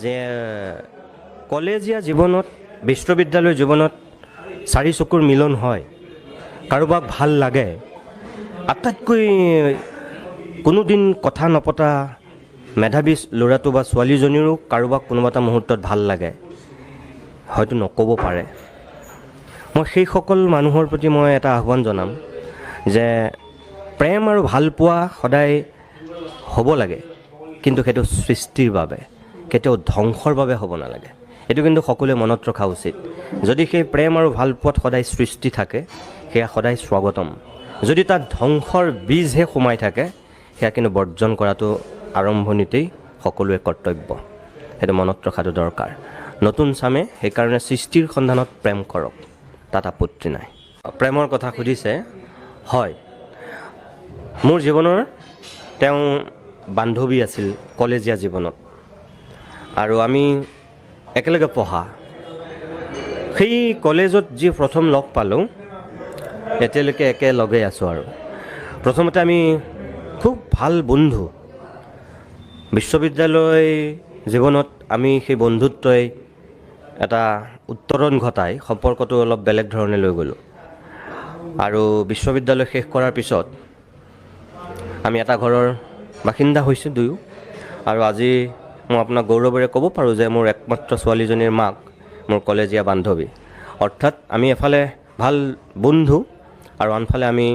যে কলেজীয়া জীৱনত বিশ্ববিদ্যালয় জীৱনত চাৰি চকুৰ মিলন হয়, কাৰোবাক ভাল লাগে, আটাইতকৈ কোনোদিন কথা নপতা মেধাৱী ল'ৰাটো বা ছোৱালীজনীৰো কাৰোবাক কোনোবা এটা মুহূৰ্তত ভাল লাগে, হয়তো নক'ব পাৰে। মই সেইসকল মানুহৰ প্ৰতি মই এটা আহ্বান জনাম যে প্ৰেম আৰু ভালপোৱা সদায় হ'ব লাগে, কিন্তু সেইটো সৃষ্টিৰ বাবে, কেতিয়াও ধ্বংসৰ বাবে হ'ব নালাগে। এইটো কিন্তু সকলোৱে মনত ৰখা উচিত। যদি সেই প্ৰেম আৰু ভালপোৱাত সদায় সৃষ্টি থাকে, সেয়া সদায় স্বাগতম। যদি তাত ধ্বংসৰ বীজহে সোমাই থাকে, সেয়া কিন্তু বৰ্জন কৰাটো আৰম্ভণিতেই সকলোৱে কৰ্তব্য। সেইটো মনত ৰখাটো দৰকাৰ। নতুন চামে সেইকাৰণে সৃষ্টিৰ সন্ধানত প্ৰেম কৰক, তাত আপত্তি নাই। প্ৰেমৰ কথা সুধিছে, হয়, মোৰ জীৱনৰ তেওঁ বান্ধৱী আছিল কলেজীয়া জীৱনত, আৰু আমি একেলগে পঢ়া। সেই কলেজত যি প্ৰথম লগ পালোঁ, এতিয়ালৈকে একেলগে আছোঁ। আৰু প্ৰথমতে আমি খুব ভাল বন্ধু। বিশ্ববিদ্যালয় জীৱনত আমি সেই বন্ধুত্বই এটা উত্তৰণ ঘটাই সম্পৰ্কটো অলপ বেলেগ ধৰণে লৈ গ'লোঁ। আৰু বিশ্ববিদ্যালয় শেষ কৰাৰ পিছত আমি এটা ঘৰৰ বাসিন্দা হৈছোঁ দুয়ো। আৰু আজি মই আপোনাক গৌৰৱেৰে ক'ব পাৰোঁ যে মোৰ একমাত্ৰ ছোৱালীজনীৰ মাক মোৰ কলেজীয়া বান্ধৱী। অৰ্থাৎ আমি এফালে ভাল বন্ধু, আৰু আনফালে আমি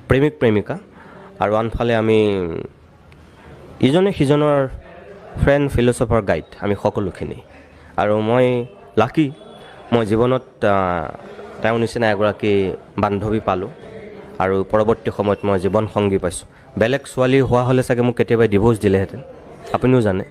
প্ৰেমিক প্ৰেমিকা, আৰু আনফালে আমি ইজনে সিজনৰ ফ্ৰেণ্ড, ফিলচফাৰ, গাইড, আমি সকলোখিনি। আৰু মই লাকি, মই জীৱনত তেওঁৰ নিচিনা এগৰাকী বান্ধৱী পালোঁ, আৰু পৰৱৰ্তী সময়ত মই জীৱন সংগী পাইছোঁ। বেলেগ ছোৱালী হোৱা হ'লে চাগে মোক কেতিয়াবা ডিভোৰ্চ দিলেহেঁতেন, আপুনিও জানে।